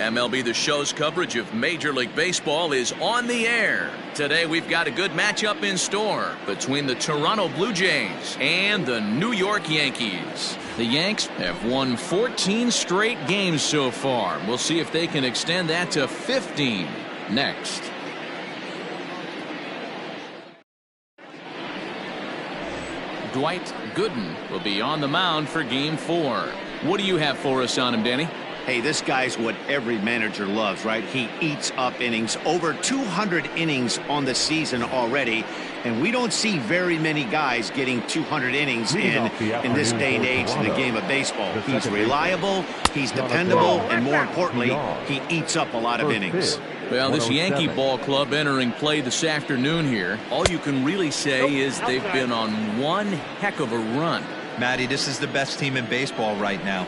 MLB The Show's coverage of Major League Baseball is on the air. Today we've got a good matchup in store between the Toronto Blue Jays and the New York Yankees. The Yanks have won 14 straight games so far. We'll see if they can extend that to 15 next. Dwight Gooden will be on the mound for Game 4. What do you have for us on him, Danny? Hey, this guy's what every manager loves, right? He eats up innings. Over 200 innings on the season already. And we don't see very many guys getting 200 innings in this day and age in the game of baseball. He's reliable, he's dependable, and more importantly, he eats up a lot of innings. Well, this Yankee ball club entering play this afternoon here, all you can really say is they've been on one heck of a run. Matty, this is the best team in baseball right now.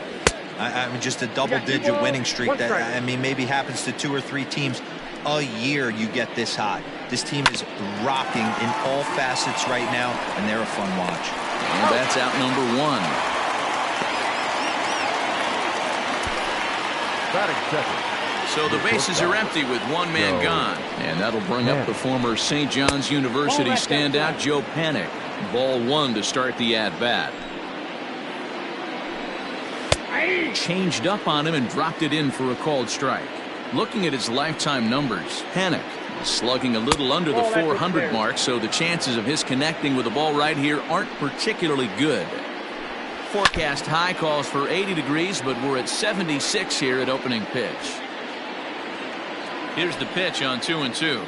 I mean, just a double-digit winning streak that, I mean, maybe happens to 2 or 3 teams a year you get this high. This team is rocking in all facets right now, and they're a fun watch. And that's out number 1. So the bases are empty with one man gone. And that'll bring up the former St. John's University standout Joe Panik. Ball 1 to start the at-bat. Changed up on him and dropped it in for a called strike. Looking at his lifetime numbers, Panik is slugging a little under the 400 mark, so the chances of his connecting with the ball right here aren't particularly good. Forecast high calls for 80 degrees, but we're at 76 here at opening pitch. Here's the pitch on 2-2.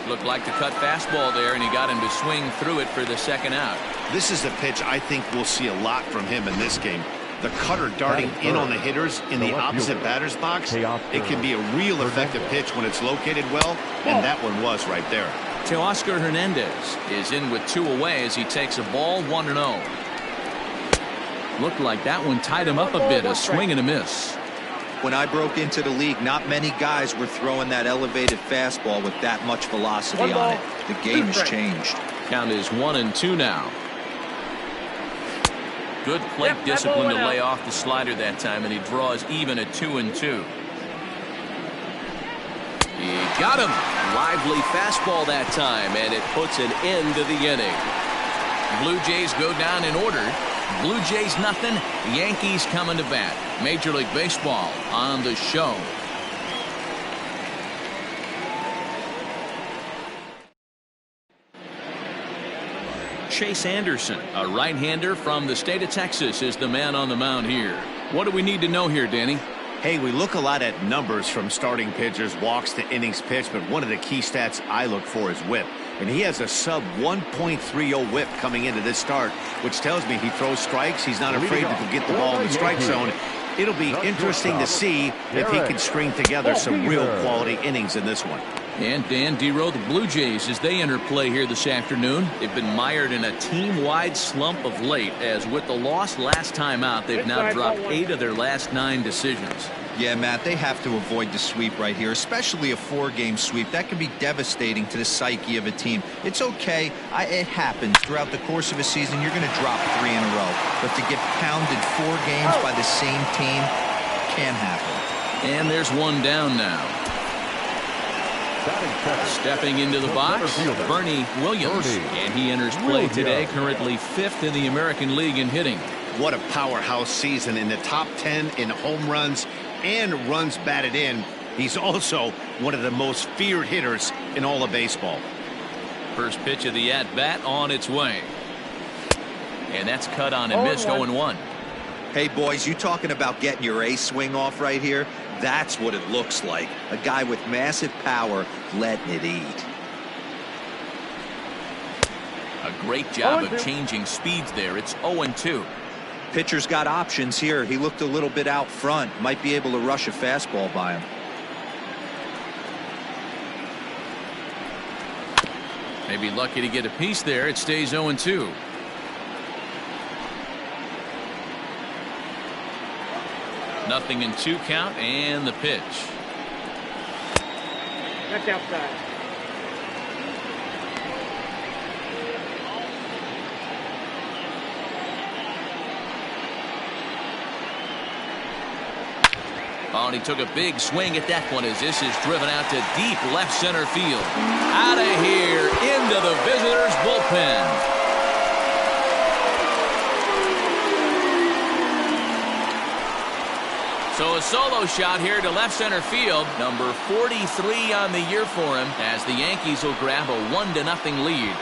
Looked like the cut fastball there, and he got him to swing through it for the second out. This is a pitch I think we'll see a lot from him in this game. The cutter darting in on the hitters in the opposite batter's box. It can be a real effective pitch when it's located well, and that one was right there. Teoscar Hernandez is in with 2 away as he takes a ball 1-0. Looked like that one tied him up a bit, a swing and a miss. When I broke into the league, not many guys were throwing that elevated fastball with that much velocity on it. The game has changed. Count is 1-2 now. Good plate discipline to lay off the slider that time, and he draws even at 2-2. He got him. Lively fastball that time, and it puts an end to the inning. Blue Jays go down in order. Blue Jays nothing. Yankees coming to bat. Major League Baseball on the show. Chase Anderson, a right-hander from the state of Texas, is the man on the mound here. What do we need to know here, Danny? Hey, we look a lot at numbers from starting pitchers, walks to innings pitched, but one of the key stats I look for is whip. And he has a sub 1.30 whip coming into this start, which tells me he throws strikes. He's not afraid to get the ball in the strike zone. It'll be interesting to see if he can string together some real quality innings in this one. And Dan Dero, the Blue Jays, as they enter play here this afternoon, they've been mired in a team-wide slump of late, as with the loss last time out, they've now dropped 8 of their last 9 decisions. Yeah, Matt, they have to avoid the sweep right here, especially a 4-game sweep. That can be devastating to the psyche of a team. It's okay. It happens. Throughout the course of a season, you're going to drop 3 in a row. But to get pounded 4 games by the same team can happen. And there's one down now. Stepping into the box, Bernie Williams, and he enters play today, currently 5th in the American League in hitting. What a powerhouse season, in the top 10 in home runs and runs batted in. He's also one of the most feared hitters in all of baseball. First pitch of the at-bat on its way. And that's cut on and missed, 0-1. Hey, boys, you talking about getting your ace swing off right here? That's what it looks like. A guy with massive power letting it eat. A great job of changing speeds there. It's 0-2. Pitcher's got options here. He looked a little bit out front. Might be able to rush a fastball by him. Maybe lucky to get a piece there. It stays 0-2. Nothing in 2 count, and the pitch. That's outside. Oh, and he took a big swing at that one as this is driven out to deep left center field. Out of here into the visitors' bullpen. So a solo shot here to left center field. Number 43 on the year for him as the Yankees will grab a 1-0 lead.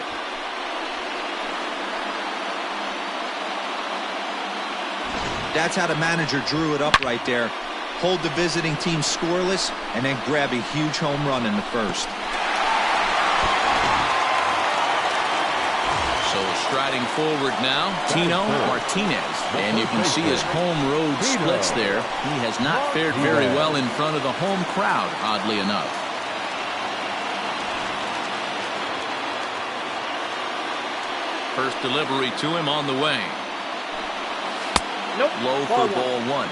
That's how the manager drew it up right there. Hold the visiting team scoreless and then grab a huge home run in the first. So striding forward now, Tino Martinez. And you can see his home road splits there. He has not fared very well in front of the home crowd, oddly enough. First delivery to him on the way. Nope. Low for ball one.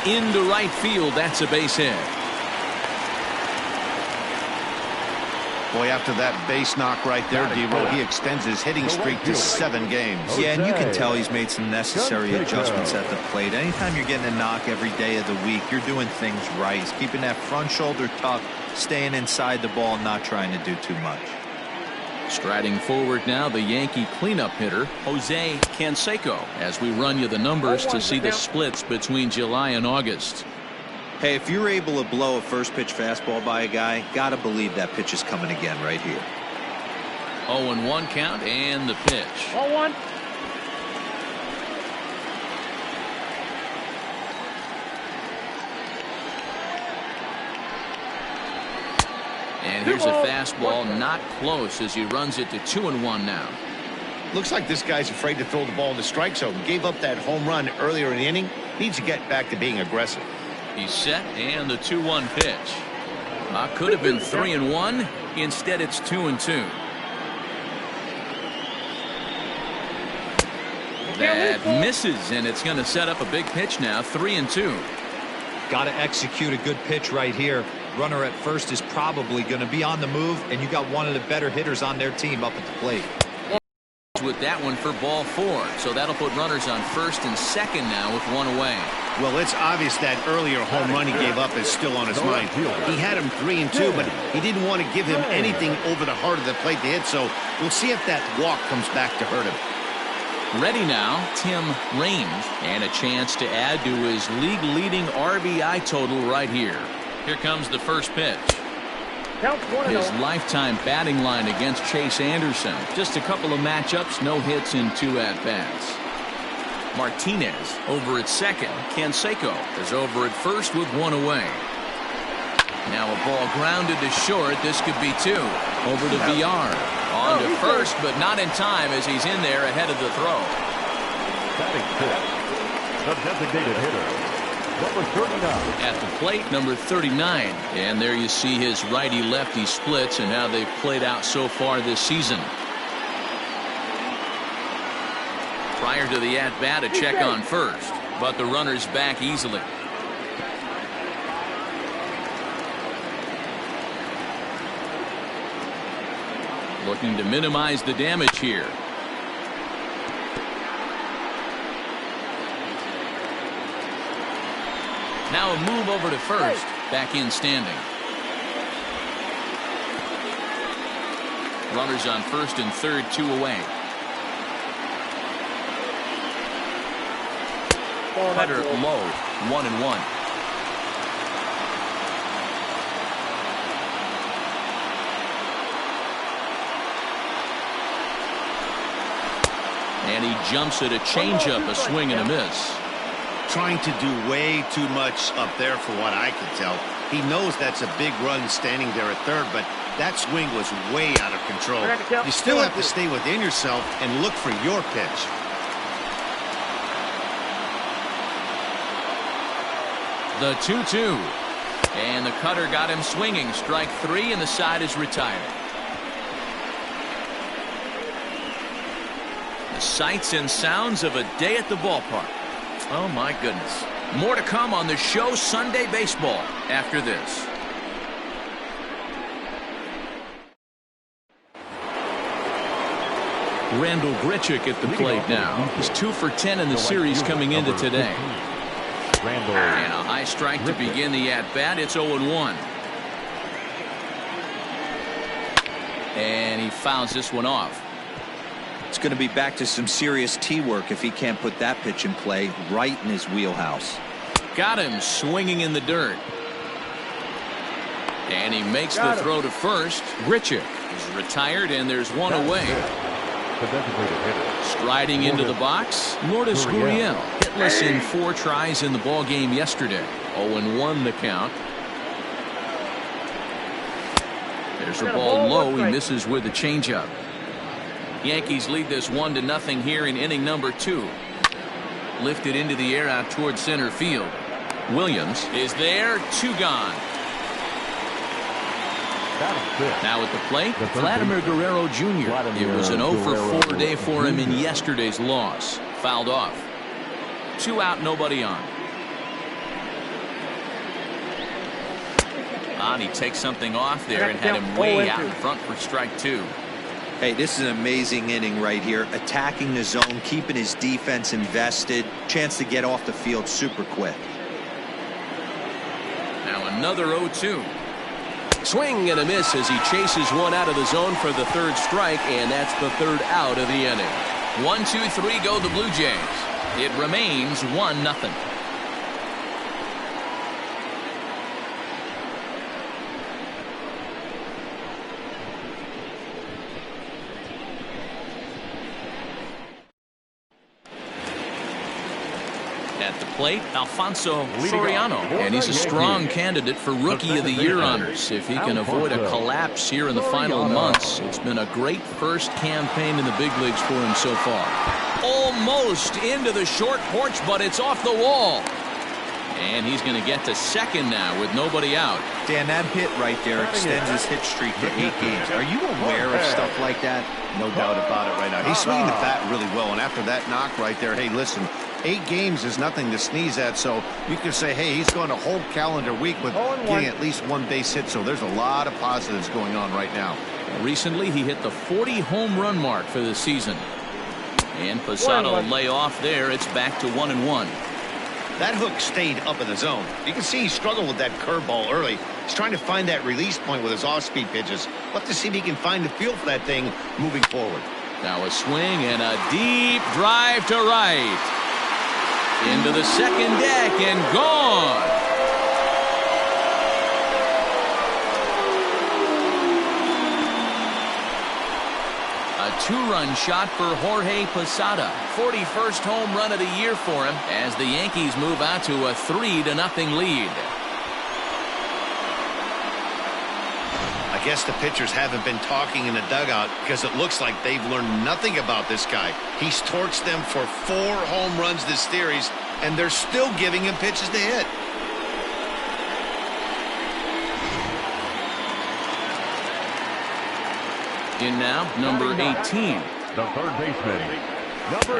Into right field, that's a base hit. Boy, after that base knock right there, D-Roll, he extends his hitting streak to 7 games. Yeah, and you can tell he's made some necessary adjustments at the plate. Anytime you're getting a knock every day of the week, you're doing things right. He's keeping that front shoulder tucked, staying inside the ball, not trying to do too much. Striding forward now, the Yankee cleanup hitter, Jose Canseco, as we run you the numbers to see the splits between July and August. Hey, if you're able to blow a first pitch fastball by a guy, gotta believe that pitch is coming again right here. 0-1 count and the pitch. 0-1. And here's a fastball not close as he runs it to 2-1 now. Looks like this guy's afraid to throw the ball in the strike zone. Gave up that home run earlier in the inning. Needs to get back to being aggressive. He's set and the 2-1 pitch. Could have been 3-1. Instead it's 2-2. That misses, and it's going to set up a big pitch now. 3-2. Got to execute a good pitch right here. Runner at first is probably going to be on the move, and you got one of the better hitters on their team up at the plate. With that one for ball 4, so that'll put runners on first and second now with one away. Well, it's obvious that earlier home run he gave up is still on his mind. He had him 3-2, but he didn't want to give him anything over the heart of the plate to hit, so we'll see if that walk comes back to hurt him. Ready now, Tim Raines, and a chance to add to his league-leading RBI total right here. Here comes the first pitch. His lifetime batting line against Chase Anderson. Just a couple of matchups, no hits in 2 at-bats. Martinez over at second. Canseco is over at first with 1 away. Now a ball grounded to short. This could be 2. Over to VR. On to first, but not in time as he's in there ahead of the throw. Batting fifth, the designated hitter, number 39. At the plate, number 39. And there you see his righty-lefty splits and how they've played out so far this season. Prior to the at-bat, a check on first, but the runner's back easily. Looking to minimize the damage here. Now a move over to first. Back in standing. Runners on first and third, 2 away. Cutter low, 1-1. And he jumps at a changeup, a swing and a miss. Trying to do way too much up there for what I can tell. He knows that's a big run standing there at third, but that swing was way out of control. You still have to stay within yourself and look for your pitch. The 2-2. And the cutter got him swinging. Strike 3, and the side is retired. The sights and sounds of a day at the ballpark. Oh, my goodness. More to come on the show Sunday Baseball after this. Randall Grichuk at the plate now. He's 2 for 10 in the series coming into today. And a high strike to begin the at-bat. It's 0-1. And he fouls this one off. It's going to be back to some serious tee work if he can't put that pitch in play right in his wheelhouse. Got him swinging in the dirt. And he makes the throw to first. Grichuk is retired, and there's one away. Striding into the box, Lourdes Gurriel, hitless in 4 tries in the ball game yesterday. 0-1 the count. There's a ball low. He misses with a changeup. Yankees lead this 1-0 here in inning number 2. Lifted into the air out towards center field. Williams is there. 2 gone. Now at the plate, Vladimir Guerrero Jr. It was an 0 for 4 day for him in yesterday's loss. Fouled off. 2 out, nobody on. And he takes something off there and had him way out in front for strike 2. Hey, this is an amazing inning right here. Attacking the zone, keeping his defense invested. Chance to get off the field super quick. Now another 0-2. Swing and a miss as he chases one out of the zone for the 3rd strike, and that's the 3rd out of the inning. 1-2-3 go the Blue Jays. It remains 1-0. At the plate, Alfonso Soriano, and he's a strong candidate for Rookie of the Year honors if he can avoid a collapse here in the final months. It's been a great first campaign in the big leagues for him so far. Almost into the short porch, but it's off the wall. And he's going to get to second now with nobody out. Dan, that hit right there extends his hit streak to 8 games. Are you aware of stuff like that? No doubt about it right now. He's swinging the bat really well, and after that knock right there, hey, listen, 8 games is nothing to sneeze at, so you can say, hey, he's going a whole calendar week with getting at least 1 base hit, so there's a lot of positives going on right now. Recently, he hit the 40 home run mark for the season. And Posada will lay off there. It's back to 1-1. That hook stayed up in the zone. You can see he struggled with that curveball early. He's trying to find that release point with his off-speed pitches. We'll have to see if he can find the feel for that thing moving forward. Now a swing and a deep drive to right. Into the second deck and gone. A 2-run shot for Jorge Posada. 41st home run of the year for him as the Yankees move out to a 3-0 lead. I guess the pitchers haven't been talking in the dugout because it looks like they've learned nothing about this guy. He's torched them for 4 home runs this series, and they're still giving him pitches to hit. In now, number 18. The 3rd baseman,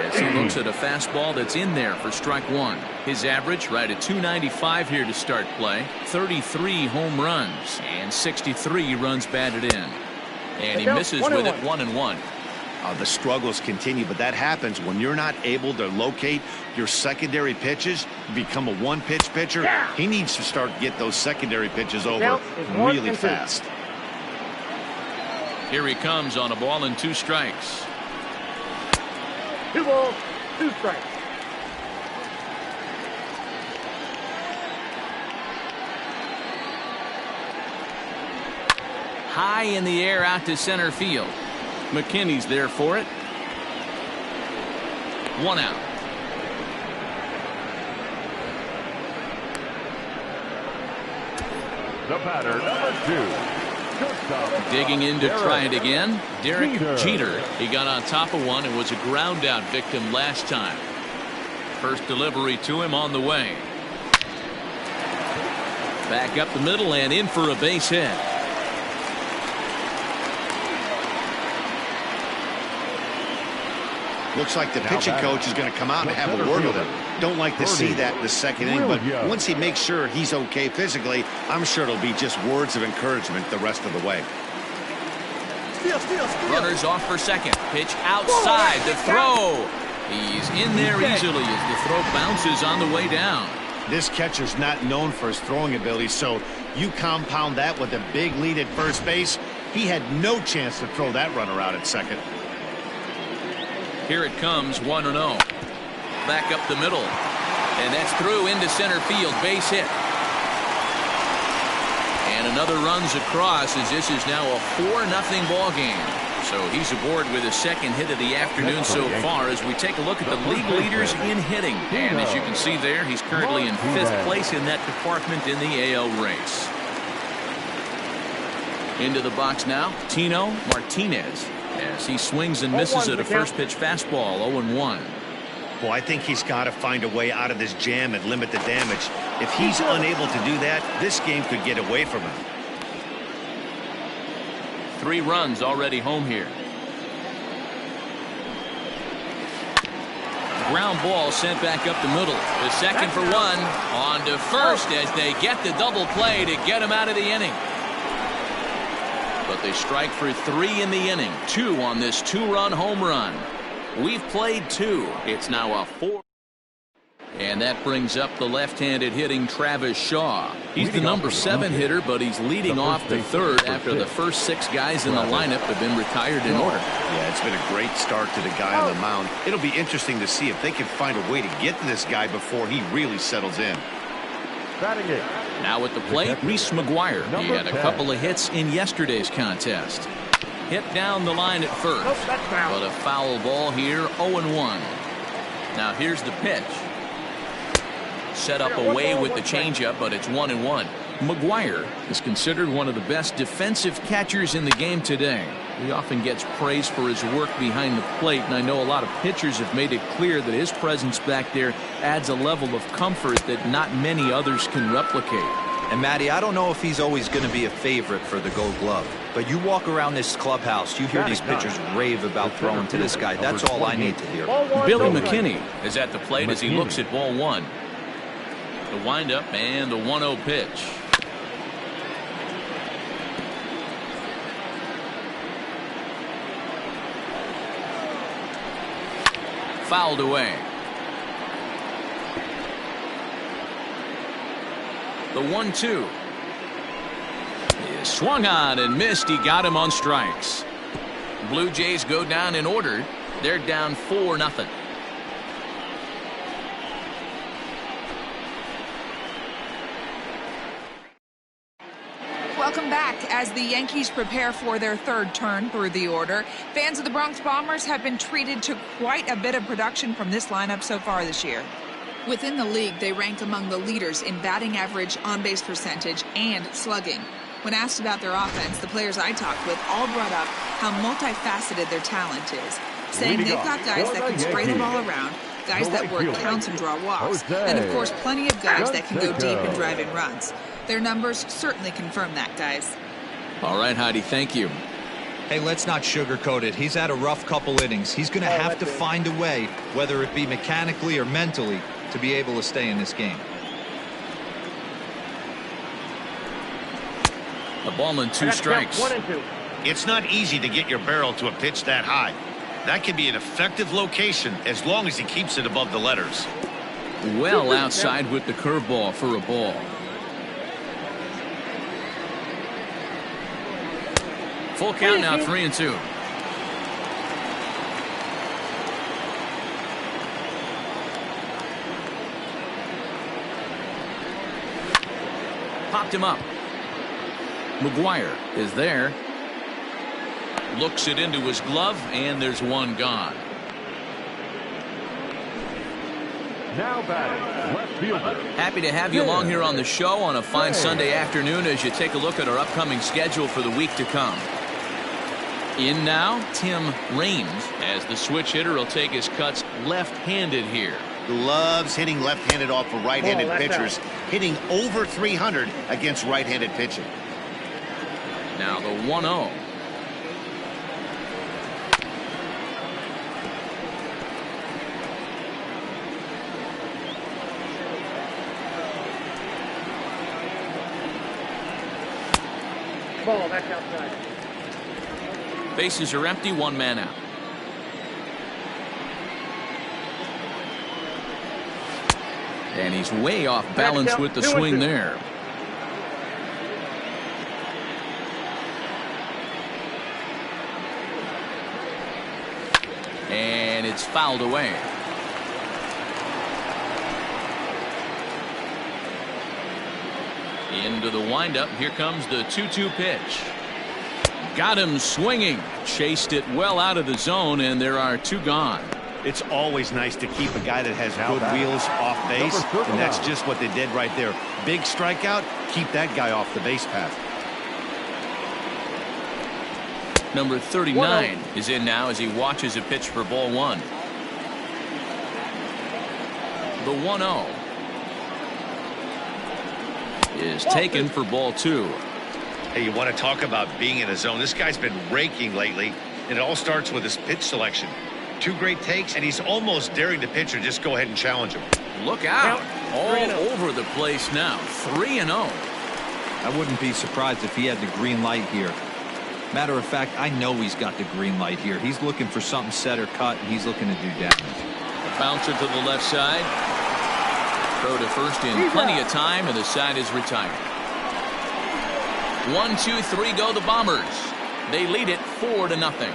As he looks at a fastball that's in there for strike 1. His average right at .295 here to start play. 33 home runs and 63 runs batted in. And he misses with it 1-1. The struggles continue, but that happens when you're not able to locate your secondary pitches. You become a 1-pitch pitcher. He needs to start to get those secondary pitches over really fast. Here he comes on a ball and 2 strikes. 2 balls, 2 strikes. High in the air out to center field. McKinney's there for it. 1 out. the batter, number 2. Digging in to try it again, Derek Jeter. He got on top of one and was a ground out victim last time. First delivery to him on the way. Back up the middle and in for a base hit. Looks like the pitching coach is going to come out and have a word with him. Don't like to see that in the second inning, but once he makes sure he's okay physically, I'm sure it'll be just words of encouragement the rest of the way. Runners off for second. Pitch outside. The throw. He's in there easily as the throw bounces on the way down. This catcher's not known for his throwing ability, so you compound that with a big lead at first base. He had no chance to throw that runner out at second. Here it comes, 1-0. Back up the middle. And that's through into center field. Base hit. And another runs across as this is now a 4-0 ball game. So he's aboard with his second hit of the afternoon so far as we take a look at the league leaders in hitting. And as you can see there, he's currently in 5th place in that department in the AL race. Into the box now, Tino Martinez, as he swings and misses at a first pitch fastball, 0-1. Well, I think he's got to find a way out of this jam and limit the damage. If he's unable to do that, this game could get away from him. 3 runs already home here. Ground ball sent back up the middle. The second for 1. On to first as they get the double play to get him out of the inning. But they strike for 3 in the inning. 2 on this 2-run home run. We've played 2. It's now a 4. And that brings up the left-handed hitting Travis Shaw. He's the number 7 hitter, but he's leading off the 3rd after the first 6 guys in the lineup have been retired in order. Yeah, it's been a great start to the guy on the mound. It'll be interesting to see if they can find a way to get to this guy before he really settles in. Now at the plate, Reese McGuire. He had a couple of hits in yesterday's contest. Hit down the line at first, but a foul ball here, 0-1. Now here's the pitch. Set up away with the changeup, but it's 1-1. McGuire is considered one of the best defensive catchers in the game today. He often gets praise for his work behind the plate, and I know a lot of pitchers have made it clear that his presence back there adds a level of comfort that not many others can replicate. And Matty, I don't know if he's always going to be a favorite for the Gold Glove, but you walk around this clubhouse, you hear these pitchers rave about throwing to this guy. That's all I need to hear. Billy McKinney is at the plate as he looks at ball 1. The windup and the 1-0 pitch. Fouled away. The 1-2 is swung on and missed. He got him on strikes. Blue Jays go down in order. They're down 4-0. Welcome back. As the Yankees prepare for their 3rd turn through the order, fans of the Bronx Bombers have been treated to quite a bit of production from this lineup so far this year. Within the league, they rank among the leaders in batting average, on-base percentage, and slugging. When asked about their offense, the players I talked with all brought up how multifaceted their talent is, saying they've got guys that can spray the ball around, guys that work counts and draw walks, and of course plenty of guys that can go deep and drive in runs. Their numbers certainly confirm that, guys. All right, Heidi, thank you. Hey, let's not sugarcoat it. He's had a rough couple innings. He's going to have to find a way, whether it be mechanically or mentally, to be able to stay in this game. A ball and 2 strikes. 1 and 2. It's not easy to get your barrel to a pitch that high. That can be an effective location as long as he keeps it above the letters. Well outside with the curveball for a ball. Full count now, 3-2. Popped him up. McGuire is there. Looks it into his glove, and there's 1 gone. Now batting, left fielder. Happy to have you along here on the show on a fine Sunday afternoon as you take a look at our upcoming schedule for the week to come. In now, Tim Raines, as the switch hitter will take his cuts left-handed here. Loves hitting left-handed off of right-handed pitchers, hitting over 300 against right-handed pitching. Now the 1-0. Ball, that's outside. Bases are empty, one man out. And he's way off balance with the swing there. And it's fouled away. Into the windup. Here comes the 2-2 pitch. Got him swinging. Chased it well out of the zone, and there are two gone. It's always nice to keep a guy that has good wheels off base, and that's just what they did right there. Big strikeout, keep that guy off the base path. Number 39 is in now as he watches a pitch for ball one. The 1-0 is taken for ball two. Hey, you want to talk about being in a zone? This guy's been raking lately, and it all starts with his pitch selection. Two great takes, and he's almost daring the pitcher just go ahead and challenge him. Look out. All over the place now. 3-0. I wouldn't be surprised if he had the green light here. Matter of fact, I know he's got the green light here. He's looking for something set or cut, and he's looking to do damage. A bouncer to the left side. Throw to first in plenty of time, and the side is retired. 1, 2, 3 go the Bombers. They lead it 4-0.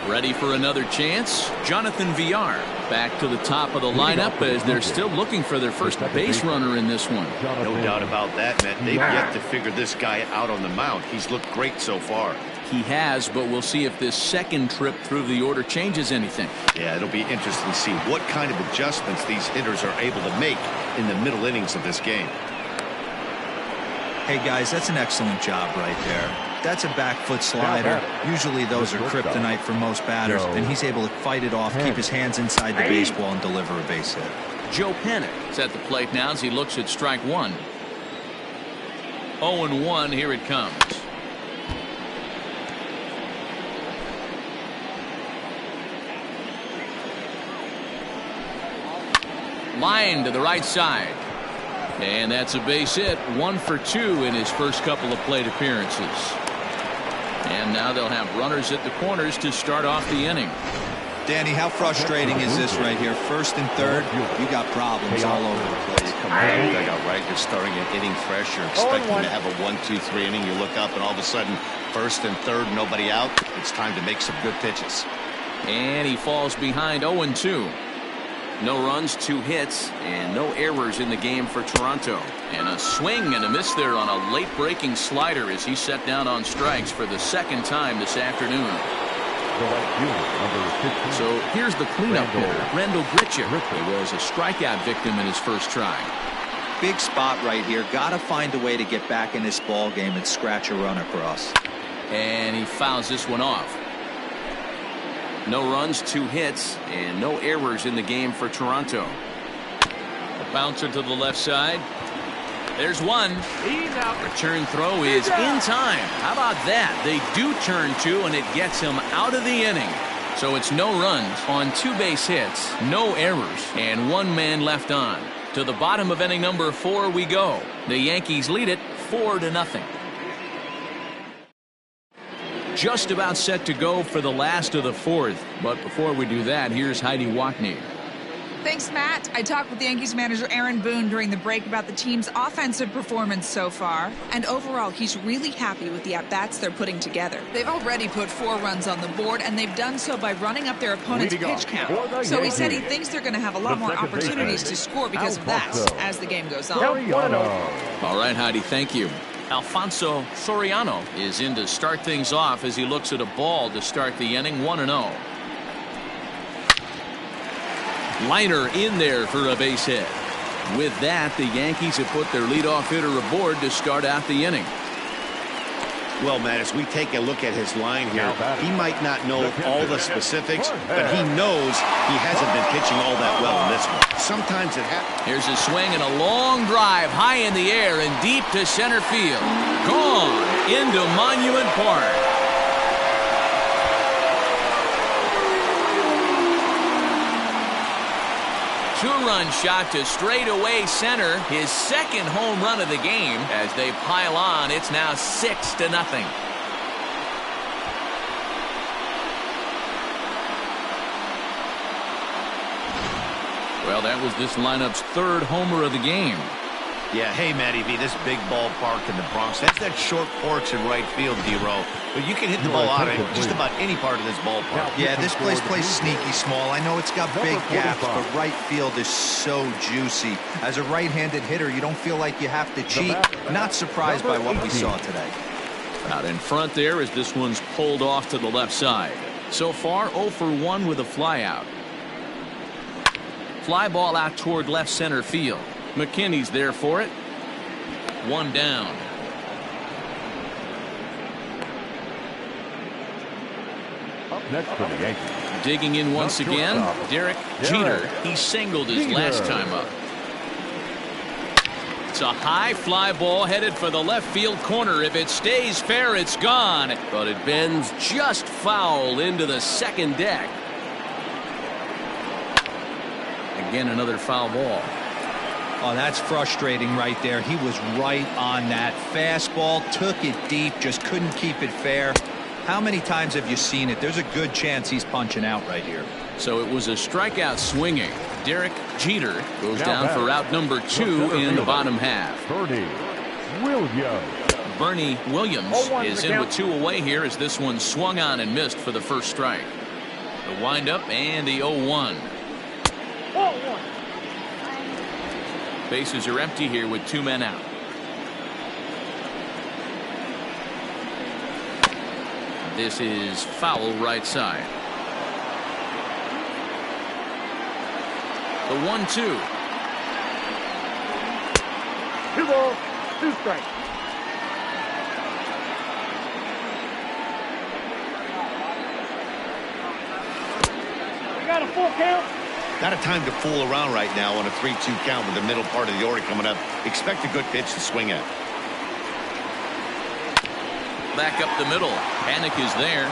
Ready for another chance? Jonathan Villar back to the top of the lineup as they're still looking for their first base runner in this one. No doubt about that, Matt. They've yet to figure this guy out on the mound. He's looked great so far. He has, but we'll see if this second trip through the order changes anything. Yeah, it'll be interesting to see what kind of adjustments these hitters are able to make in the middle innings of this game. Hey, guys, that's an excellent job right there. That's a back foot slider. Usually those are kryptonite for most batters, and he's able to fight it off, keep his hands inside the baseball, and deliver a base hit. Joe Panik is at the plate now as he looks at strike one. 0-1, here it comes. Line to the right side. And that's a base hit. 1 for 2 in his first couple of plate appearances. And now they'll have runners at the corners to start off the inning. Danny, how frustrating is this right here? First and third, you got problems all over the place. Come on, dugout, right? You're starting an inning fresh. You're expecting to have a 1-2-3 inning. You look up and all of a sudden, first and third, nobody out. It's time to make some good pitches. And he falls behind 0-2. No runs, 2 hits, and no errors in the game for Toronto. And a swing and a miss there on a late breaking slider as he set down on strikes for the second time this afternoon. So here's the cleanup hitter, Randall Grichuk. He was a strikeout victim in his first try. Big spot right here. Got to find a way to get back in this ball game and scratch a run across. And he fouls this one off. No runs, 2 hits, and no errors in the game for Toronto. A bouncer to the left side. There's one. Return throw is in time. How about that? They do turn 2, and it gets him out of the inning. So it's no runs on 2 base hits, no errors, and 1 man left on. To the bottom of inning number 4 we go. The Yankees lead it 4-0. Just about set to go for the last of the 4th. But before we do that, here's Heidi Watney. Thanks, Matt. I talked with Yankees manager Aaron Boone during the break about the team's offensive performance so far. And overall, he's really happy with the at-bats they're putting together. They've already put 4 runs on the board, and they've done so by running up their opponent's pitch count. So he said he thinks they're going to have a lot more opportunities to score because of that as the game goes on. All right, Heidi, thank you. Alfonso Soriano is in to start things off as he looks at a ball to start the inning. 1-0. Liner in there for a base hit. With that, the Yankees have put their leadoff hitter aboard to start out the inning. Well, Matt, as we take a look at his line here, he might not know all the specifics, but he knows he hasn't been pitching all that well in this one. Sometimes it happens. Here's a swing and a long drive high in the air and deep to center field. Gone into Monument Park. two-run shot to straightaway center. His second home run of the game. As they pile on, it's now 6-0. Well, that was this lineup's third homer of the game. Yeah, hey, Matty V, this big ballpark in the Bronx, that's that short porch in right field, D-Row. But you can hit the ball out of just about any part of this ballpark. Yeah, this place plays sneaky small. I know it's got big gaps, but right field is so juicy. As a right-handed hitter, you don't feel like you have to cheat. Not surprised by what we saw today. Out in front there as this one's pulled off to the left side. So far, 0 for 1 with a flyout. Fly ball out toward left center field. McKinney's there for it. One down. Up next for the Yankees. Digging in once again, Derek Jeter. He singled his last time up. It's a high fly ball headed for the left field corner. If it stays fair, it's gone. But it bends just foul into the second deck. Again, another foul ball. Oh, that's frustrating right there. He was right on that. Fastball, took it deep, just couldn't keep it fair. How many times have you seen it? There's a good chance he's punching out right here. So it was a strikeout swinging. Derek Jeter goes down for out number 2 in the bottom half. Bernie Williams is in with 2 away here as this one swung on and missed for the first strike. The windup and the 0-1. Bases are empty here with 2 men out. This is foul right side. The 1-2. 2 balls, 2 strikes. We got a full count. Not a time to fool around right now on a 3-2 count with the middle part of the order coming up. Expect a good pitch to swing at. Back up the middle. Panic is there.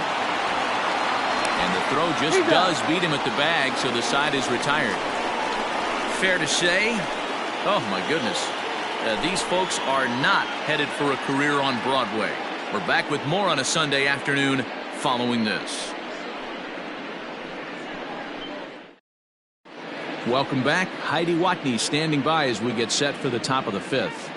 And the throw just does beat him at the bag, so the side is retired. Fair to say, oh my goodness, these folks are not headed for a career on Broadway. We're back with more on a Sunday afternoon following this. Welcome back. Heidi Watney standing by as we get set for the top of the 5th.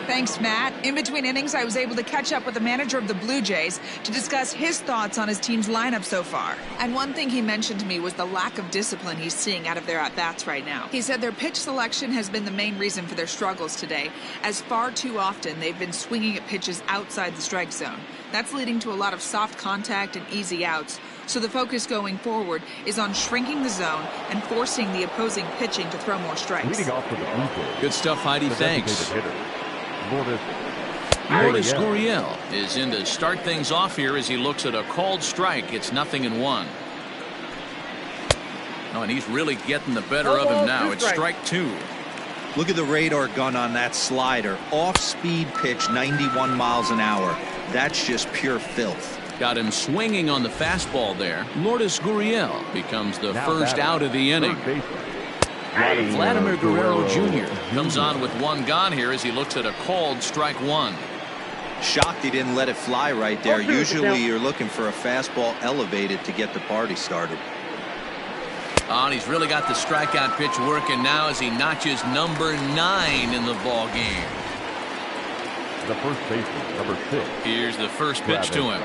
Thanks, Matt. In between innings, I was able to catch up with the manager of the Blue Jays to discuss his thoughts on his team's lineup so far. And one thing he mentioned to me was the lack of discipline he's seeing out of their at-bats right now. He said their pitch selection has been the main reason for their struggles today, as far too often they've been swinging at pitches outside the strike zone. That's leading to a lot of soft contact and easy outs. So the focus going forward is on shrinking the zone and forcing the opposing pitching to throw more strikes. Leading off for the Blue Jays. Good stuff, Heidi. Thanks. Lourdes Gurriel is in to start things off here as he looks at a called strike. It's 0-1. Oh, and he's really getting the better of him now. It's strike 2. Look at the radar gun on that slider. Off-speed pitch, 91 miles an hour. That's just pure filth. Got him swinging on the fastball there. Lourdes Gurriel becomes the first out of the inning. Vladimir Guerrero Jr. comes on with 1 gone here as he looks at a called strike 1. Shocked he didn't let it fly right there. Usually you're looking for a fastball elevated to get the party started. Oh, and he's really got the strikeout pitch working now as he notches number 9 in the ball game. The first baseman, number 6. Here's the first pitch to him.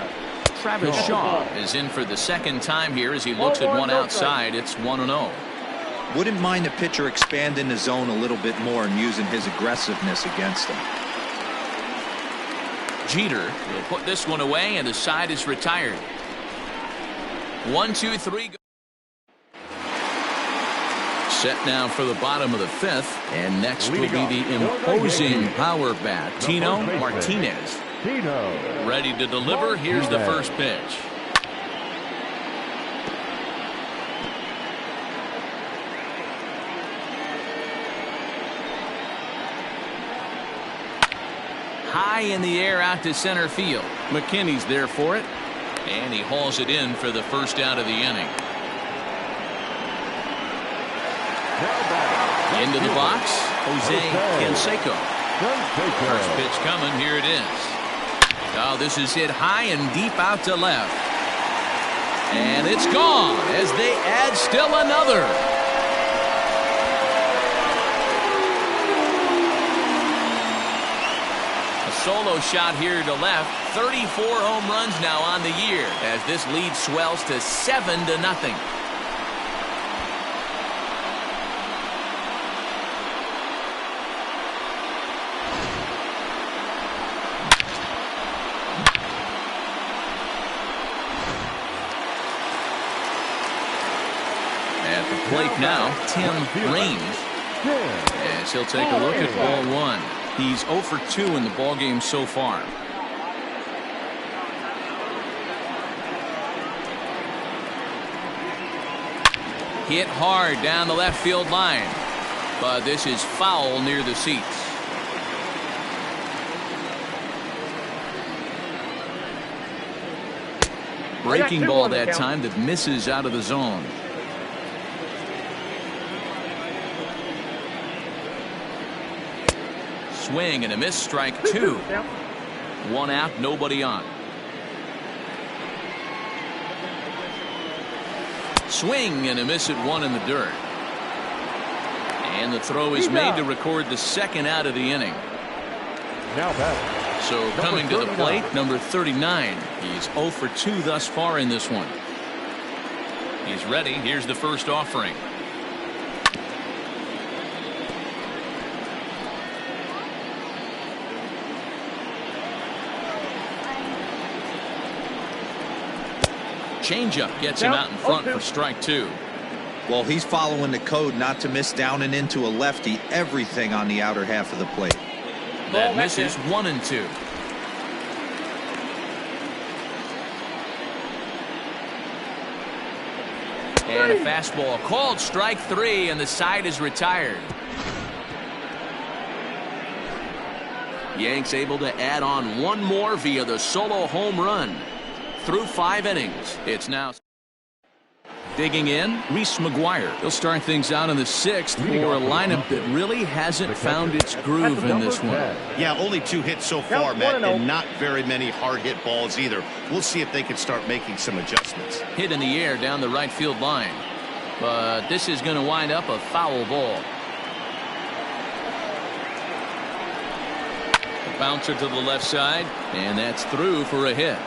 Travis Shaw is in for the second time here as he looks at one outside. It's 1-0. Wouldn't mind the pitcher expanding the zone a little bit more and using his aggressiveness against him. Jeter will put this one away and the side is retired. 1, 2, 3. Set now for the bottom of the 5th, and next will be the imposing power bat, Tino Martinez. Ready to deliver. Here's the first pitch. High in the air out to center field. McKinney's there for it, and he hauls it in for the first out of the inning. Into the box, Jose Canseco. First pitch coming, here it is. Oh, this is hit high and deep out to left. And it's gone as they add still another. A solo shot here to left. 34 home runs now on the year as this lead swells to 7-0. At the plate now, Tim Raines, as he'll take a look at ball one. He's 0 for 2 in the ball game so far. Hit hard down the left field line, but this is foul near the seats. Breaking ball that time that misses out of the zone. Swing and a miss, strike two. One out, nobody on. Swing and a miss at one in the dirt. And the throw is made to record the second out of the inning. So coming to the plate, number 39. He's 0 for 2 thus far in this one. He's ready. Here's the first offering. Changeup gets him out in front for strike two. Well, he's following the code not to miss down and into a lefty. Everything on the outer half of the plate. That misses 1-2. And a fastball called strike three, and the side is retired. Yanks able to add on one more via the solo home run. Through 5 innings, it's now digging in, Reese McGuire. He'll start things out in the 6th for a lineup that really hasn't found its groove in this one. Yeah, only 2 hits so far, Matt, and not very many hard hit balls either. We'll see if they can start making some adjustments. Hit in the air down the right field line, but this is going to wind up a foul ball. A bouncer to the left side, and that's through for a hit.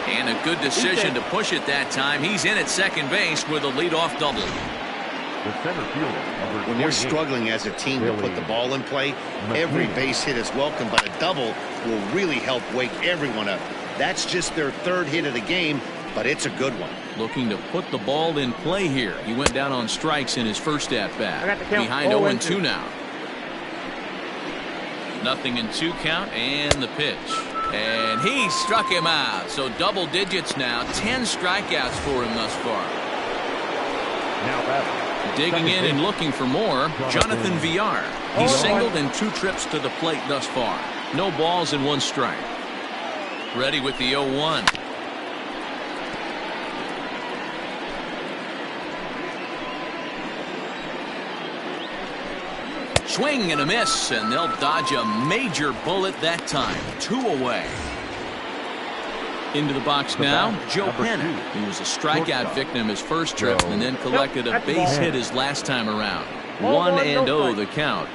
And a good decision to push it that time. He's in at second base with a leadoff double. When you're struggling as a team to put the ball in play, every base hit is welcome, but a double will really help wake everyone up. That's just their 3rd hit of the game, but it's a good one. Looking to put the ball in play here. He went down on strikes in his first at-bat. Behind 0-2 now. 0-2 count, and the pitch. And he struck him out. So double digits now. 10 strikeouts for him thus far. Digging in and looking for more, Jonathan Villar. He's singled in 2 trips to the plate thus far. No balls and 1 strike. Ready with the 0-1. Swing and a miss, and they'll dodge a major bullet that time. 2 away. Into the box now, Joe Panic. He was a strikeout victim his first trip and then collected a base hit his last time around. 1-0 the count.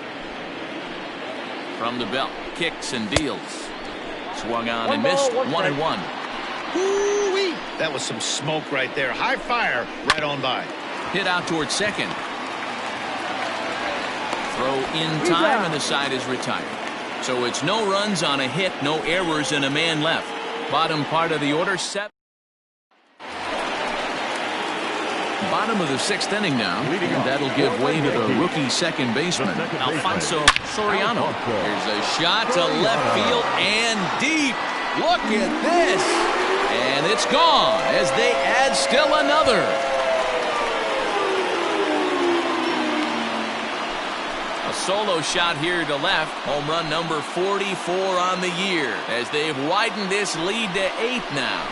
From the belt, kicks and deals. Swung on and missed. 1-1. Woo-wee! That was some smoke right there. High fire right on by. Hit out towards second. Throw in time, and the side is retired. So it's no runs on a hit, no errors, and a man left. Bottom part of the order, 7. Bottom of the 6th inning now, and that'll give way to the rookie second baseman, Alfonso Soriano. Here's a shot to left field and deep. Look at this. And it's gone as they add still another. A solo shot here to left. Home run number 44 on the year as they've widened this lead to 8 now.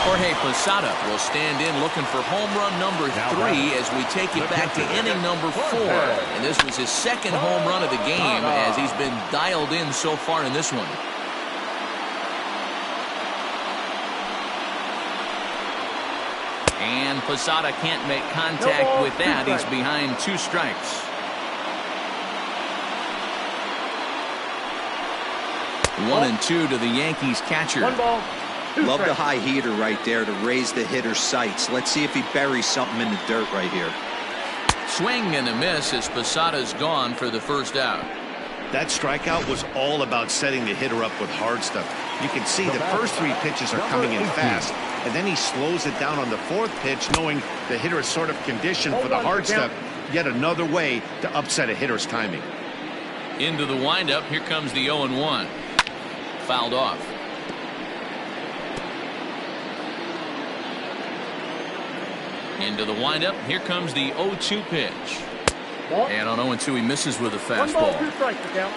Jorge Posada will stand in looking for home run number 3 as we take it back to inning number 4. And this was his second home run of the game as he's been dialed in so far in this one. And Posada can't make contact with that. He's behind 2 strikes. 1-2 to the Yankees catcher. 1 ball. Love the high heater right there to raise the hitter's sights. Let's see if he buries something in the dirt right here. Swing and a miss as Posada's gone for the first out. That strikeout was all about setting the hitter up with hard stuff. You can see the first 3 pitches are coming in fast, and then he slows it down on the 4th pitch, knowing the hitter is sort of conditioned for the hard stuff. Yet another way to upset a hitter's timing. Into the windup. Here comes the 0-1. Fouled off. Into the windup. Here comes the 0-2 pitch. And on 0-2 he misses with a fastball. 1 ball, 2 strikes to count.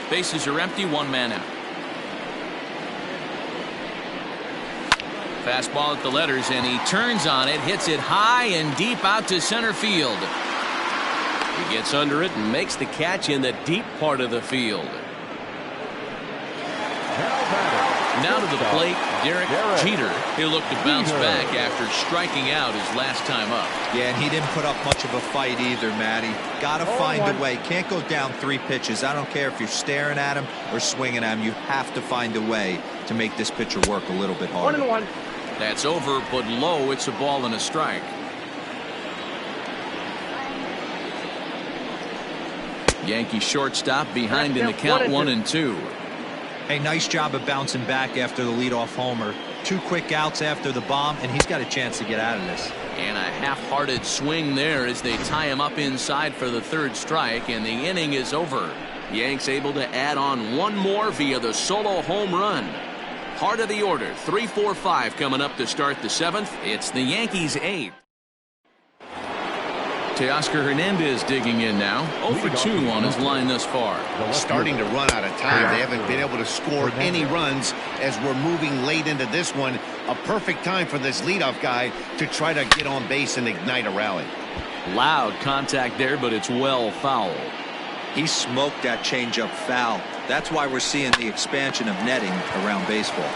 Bases are empty. 1 man out. Fastball at the letters, and he turns on it, hits it high and deep out to center field. He gets under it and makes the catch in the deep part of the field. Now to the plate, Derek Jeter. He'll look to bounce back after striking out his last time up. Yeah, and he didn't put up much of a fight either, Matty. Got to find a way. Can't go down 3 pitches. I don't care if you're staring at him or swinging at him. You have to find a way to make this pitcher work a little bit harder. 1-1. That's over, but low. It's a ball and a strike. Yankee shortstop behind in the count 1-2. Hey, nice job of bouncing back after the leadoff homer. 2 quick outs after the bomb, and he's got a chance to get out of this. And a half-hearted swing there as they tie him up inside for the 3rd strike, and the inning is over. Yanks able to add on 1 more via the solo home run. Heart of the order, 3, 4, 5 coming up to start the 7th. It's the Yankees' 8th. Teoscar Hernandez digging in now. 0 for 2 on his line thus far. Starting to run out of time. They haven't been able to score any runs as we're moving late into this one. A perfect time for this leadoff guy to try to get on base and ignite a rally. Loud contact there, but it's well foul. He smoked that changeup foul. That's why we're seeing the expansion of netting around baseball.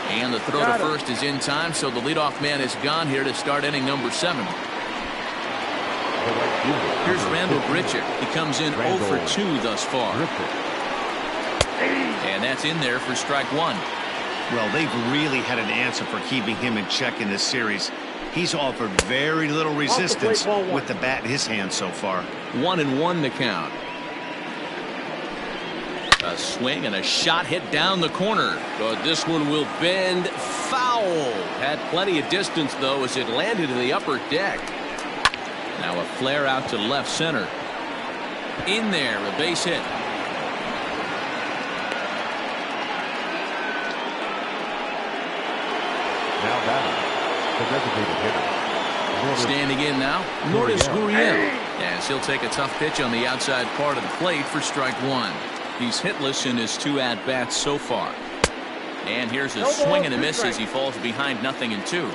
And the throw to first is in time, so the leadoff man is gone here to start inning number 7. Here's Randall Grichuk. He comes in 0 for 2 thus far. And that's in there for strike 1. Well, they've really had an answer for keeping him in check in this series. He's offered very little resistance with the bat in his hand so far. 1-1 the count. A swing and a shot hit down the corner. But this one will bend foul. Had plenty of distance, though, as it landed in the upper deck. Now a flare out to left center. In there, a base hit. Now batting, the designated hitter. Standing in now, Lourdes Gurriel. As he'll take a tough pitch on the outside part of the plate for strike 1. He's hitless in his 2 at-bats so far. And here's a swing and a miss as he falls behind 0-2.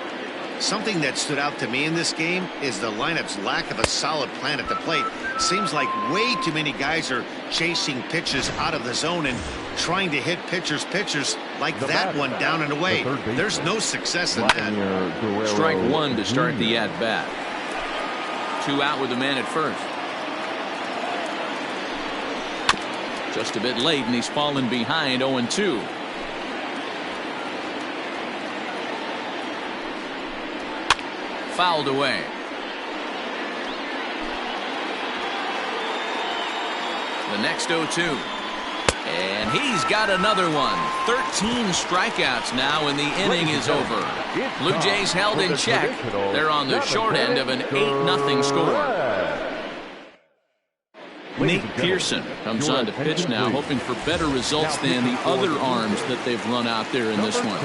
Something that stood out to me in this game is the lineup's lack of a solid plan at the plate. Seems like way too many guys are chasing pitches out of the zone and trying to hit pitchers like that one down and away. There's no success in that. Strike 1 to start the at-bat. 2 out with the man at first. Just a bit late, and he's fallen behind 0-2. Fouled away. The next 0-2. And he's got another one. 13 strikeouts now, and the inning is over. Blue Jays held in check. They're on the short end of an 8-0 score. Nate Pearson comes on to pitch now, hoping for better results than the other arms that they've run out there in this one.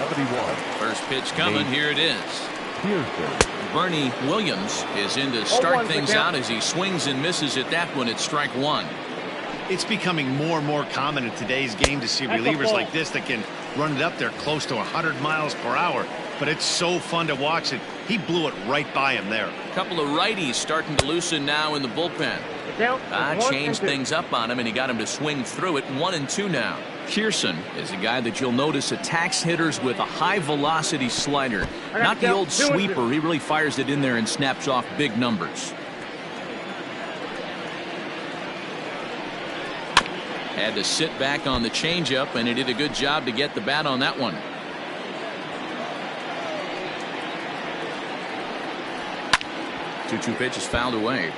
First pitch coming. Here it is. Bernie Williams is in to start things out as he swings and misses at that one at strike 1. It's becoming more and more common in today's game to see relievers like this that can running up there close to 100 miles per hour. But it's so fun to watch it. He blew it right by him there. A couple of righties starting to loosen now in the bullpen. Changed things up on him, and he got him to swing through it. 1-2 now. Pearson is a guy that you'll notice attacks hitters with a high-velocity slider. Not the old sweeper. He really fires it in there and snaps off big numbers. Had to sit back on the changeup, and he did a good job to get the bat on that one. 2-2 pitch is fouled away.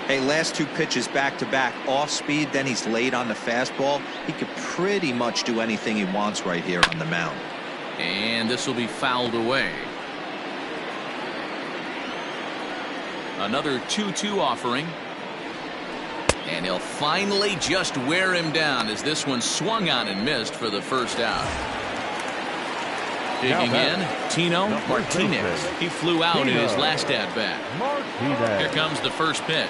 Hey, last 2 pitches back-to-back off speed, then he's late on the fastball. He could pretty much do anything he wants right here on the mound. And this will be fouled away. Another 2-2 offering. And he'll finally just wear him down as this one swung on and missed for the first out. Digging in, Tino Martinez. He flew out in his last at-bat. Here comes the first pitch.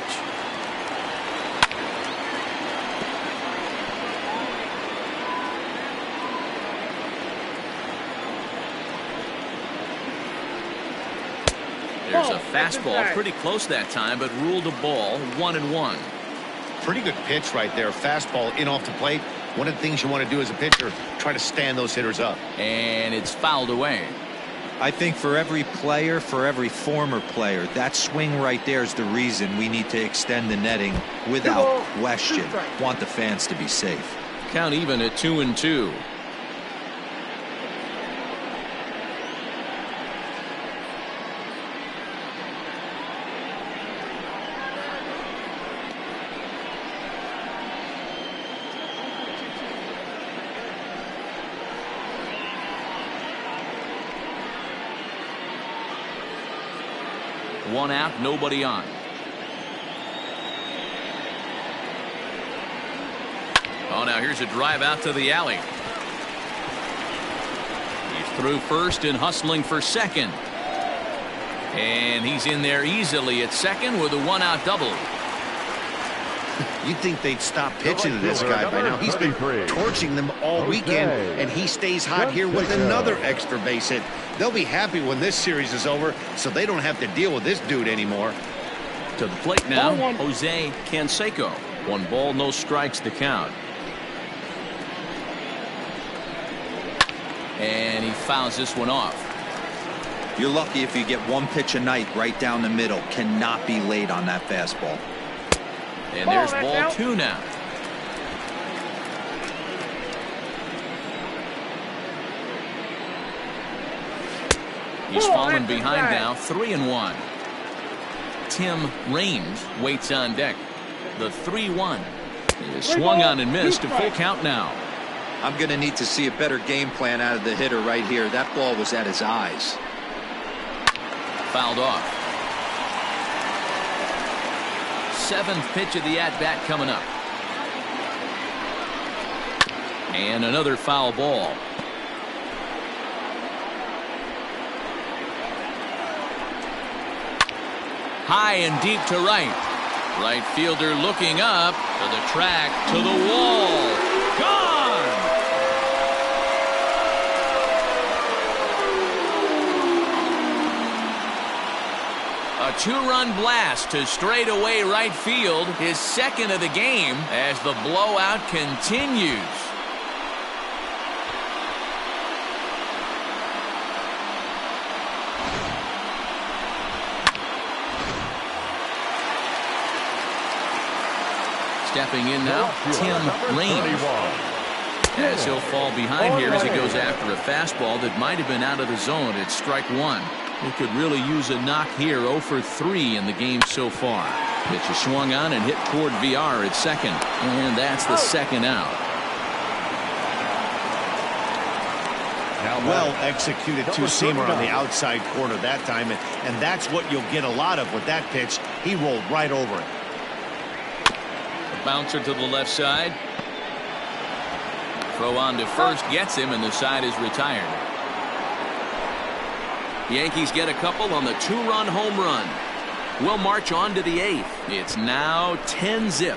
There's a fastball pretty close that time, but ruled a ball. 1-1. Pretty good pitch right there. Fastball in off the plate. One of the things you want to do as a pitcher, try to stand those hitters up. And it's fouled away. I think for every player, for every former player, that swing right there is the reason we need to extend the netting without question. Want the fans to be safe. Count even at 2-2. One out, nobody on. Oh, now here's a drive out to the alley. He's through first and hustling for second. And he's in there easily at second with a 1-out double. You'd think they'd stop pitching to this guy by now. He's been torching them all weekend, and he stays hot here with another extra base hit. They'll be happy when this series is over, so they don't have to deal with this dude anymore. To the plate now, Jose Canseco. 1 ball, no strikes the count. And he fouls this one off. You're lucky if you get 1 pitch a night right down the middle. Cannot be late on that fastball. And there's ball 2 now. He's fallen behind now, 3-1. Tim Raines waits on deck. The 3-1 is swung on and missed. A full count now. I'm going to need to see a better game plan out of the hitter right here. That ball was at his eyes. Fouled off. 7th pitch of the at-bat coming up. And another foul ball. High and deep to right. Right fielder looking up to the track, to the wall. Gone! A 2-run blast to straightaway right field, his 2nd of the game as the blowout continues. Stepping in now, Tim Raines. As he'll fall behind here as he goes after a fastball that might have been out of the zone. It's strike 1. He could really use a knock here. 0 for 3 in the game so far. Pitch is swung on and hit toward VR at second. And that's the 2nd out. Well executed two-seamer on the outside corner that time. And that's what you'll get a lot of with that pitch. He rolled right over it. Bouncer to the left side. Throw on to first gets him, and the side is retired. Yankees get a couple on the 2-run home run. We'll march on to the 8th. It's now 10-zip.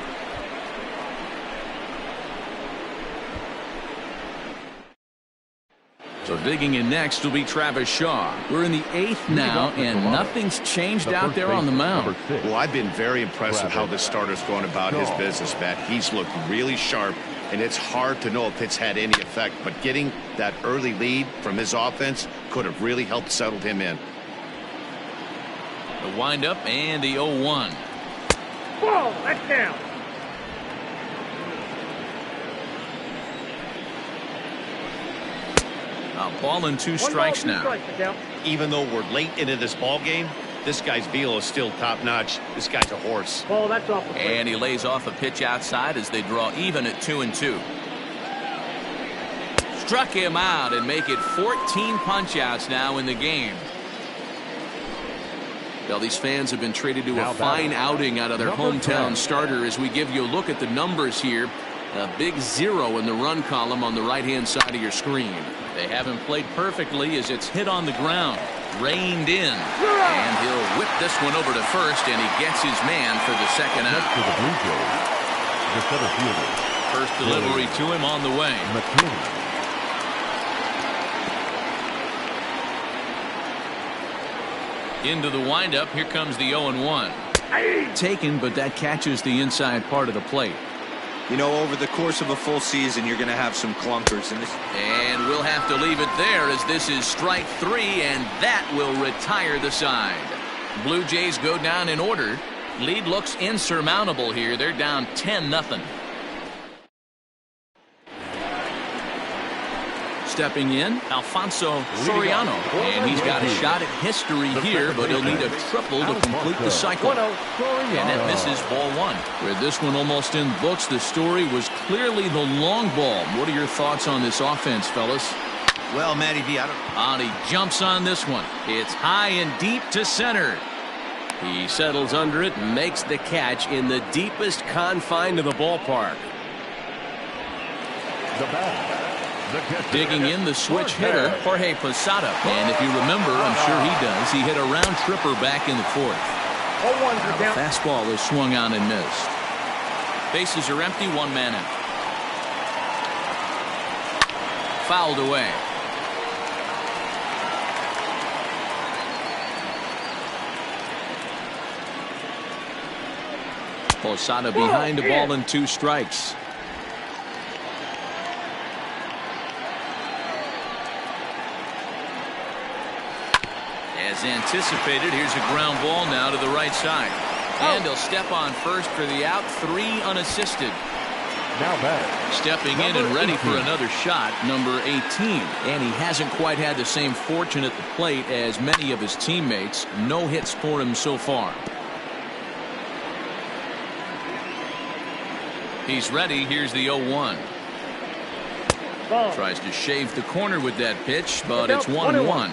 So digging in next will be Travis Shaw. We're in the 8th now, and nothing's changed out there on the mound. Well, I've been very impressed with how this starter's going about his business, Matt. He's looked really sharp, and it's hard to know if it's had any effect, but getting that early lead from his offense could have really helped settle him in. The windup and the 0-1. Ball, that's down. A ball and 2 strikes now. Even though we're late into this ball game, this guy's velo is still top-notch. This guy's a horse. Ball, that's off. And he lays off a pitch outside as they draw even at 2-2. Struck him out and make it 14 punch-outs now in the game. Well, these fans have been treated to a fine outing out of their hometown starter as we give you a look at the numbers here. A big 0 in the run column on the right-hand side of your screen. They haven't played perfectly as it's hit on the ground. Reined in. And he'll whip this one over to first, and he gets his man for the second out. For the Blue Jays, the center fielder. First delivery to him on the way. Into the windup. Here comes the 0-1. Taken, but that catches the inside part of the plate. You know, over the course of a full season, you're going to have some clunkers. And we'll have to leave it there as this is strike 3, and that will retire the side. Blue Jays go down in order. Lead looks insurmountable here. They're down 10-0. Stepping in, Alfonso Soriano, and he's got a shot at history here, but he'll need a triple to complete the cycle. And that misses ball 1. With this one almost in books, the story was clearly the long ball. What are your thoughts on this offense, fellas? Well, Matty V, And he jumps on this one. It's high and deep to center. He settles under it and makes the catch in the deepest confine of the ballpark. Digging in, the switch hitter, Jorge Posada. And if you remember, I'm sure he does, he hit a round tripper back in the 4th. The fastball is swung on and missed. Bases are empty, 1 man out. Fouled away. Posada behind a ball and 2 strikes. As anticipated, here's a ground ball now to the right side. And he'll step on first for the out, 3 unassisted. Now batter. Stepping in and ready for another shot, number 18. And he hasn't quite had the same fortune at the plate as many of his teammates. No hits for him so far. He's ready. Here's the 0-1. Tries to shave the corner with that pitch, but it's 1-1.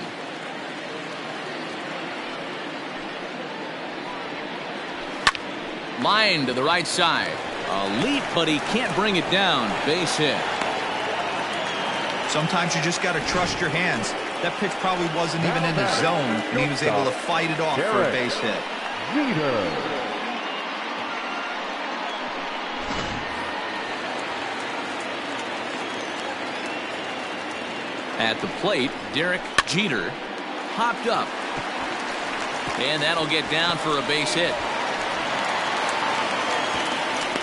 Line to the right side. A leap, but he can't bring it down. Base hit. Sometimes you just got to trust your hands. That pitch probably wasn't even in the zone, and he was able to fight it off for a base hit. At the plate, Derek Jeter hopped up. And that'll get down for a base hit.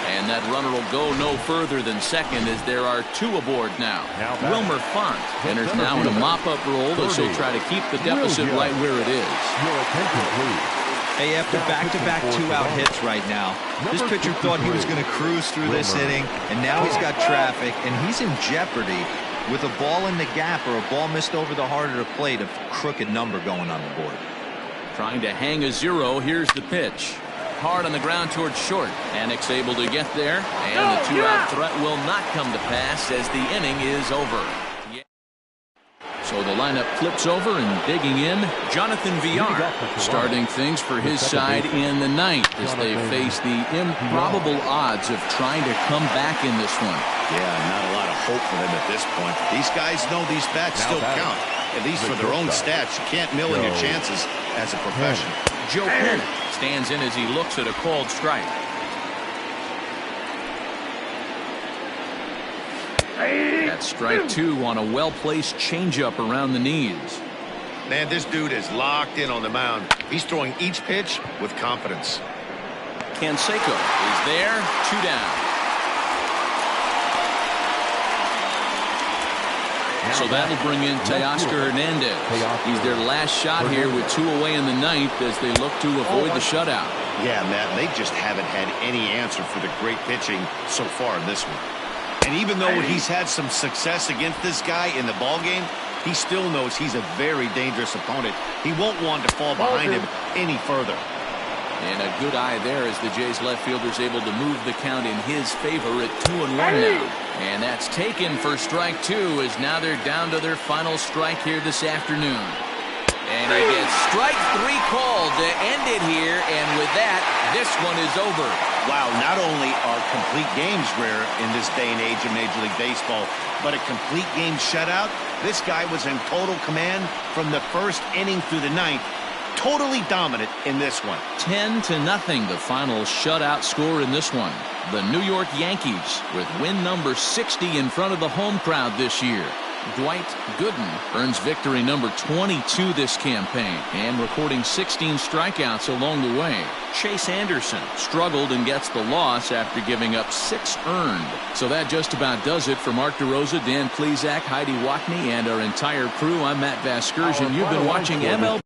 And that runner will go no further than second as there are 2 aboard now. Wilmer Font enters now in a mop-up role as he'll try to keep the deficit right where it is. Your attention, please. Hey, after back-to-back 2-out hits right now, this pitcher thought he was going to cruise through this inning, and now he's got traffic, and he's in jeopardy with a ball in the gap or a ball missed over the heart of the plate, a crooked number going on the board. Trying to hang a 0. Here's the pitch. Hard on the ground towards short. Annick's able to get there, and the 2-out threat will not come to pass as the inning is over. So the lineup flips over, and digging in, Jonathan Villar starting things for his side in the 9th as they face the improbable odds of trying to come back in this one. Yeah, not a lot of hope for them at this point. These guys know these bats still count, at least for their own stats. You can't mill in your chances as a professional. Joe Penn stands in as he looks at a called strike. That's strike two on a well-placed changeup around the knees. Man, this dude is locked in on the mound. He's throwing each pitch with confidence. Canseco is there, 2 down. So that'll bring in Teoscar Hernandez. He's their last shot here with 2 away in the ninth as they look to avoid the shutout. Yeah, Matt, they just haven't had any answer for the great pitching so far in this one. And even though he's had some success against this guy in the ballgame, he still knows he's a very dangerous opponent. He won't want to fall behind him any further. And a good eye there as the Jays left fielder's able to move the count in his favor at 2-1 now. And that's taken for strike two as now they're down to their final strike here this afternoon. And he gets strike three called to end it here, and with that, this one is over. Wow, not only are complete games rare in this day and age of Major League Baseball, but a complete game shutout. This guy was in total command from the first inning through the ninth. Totally dominant in this one. 10-0, the final shutout score in this one. The New York Yankees with win number 60 in front of the home crowd this year. Dwight Gooden earns victory number 22 this campaign and recording 16 strikeouts along the way. Chase Anderson struggled and gets the loss after giving up 6 earned. So that just about does it for Mark DeRosa, Dan Plesac, Heidi Watney, and our entire crew. I'm Matt Vasgersian. You've been watching MLB.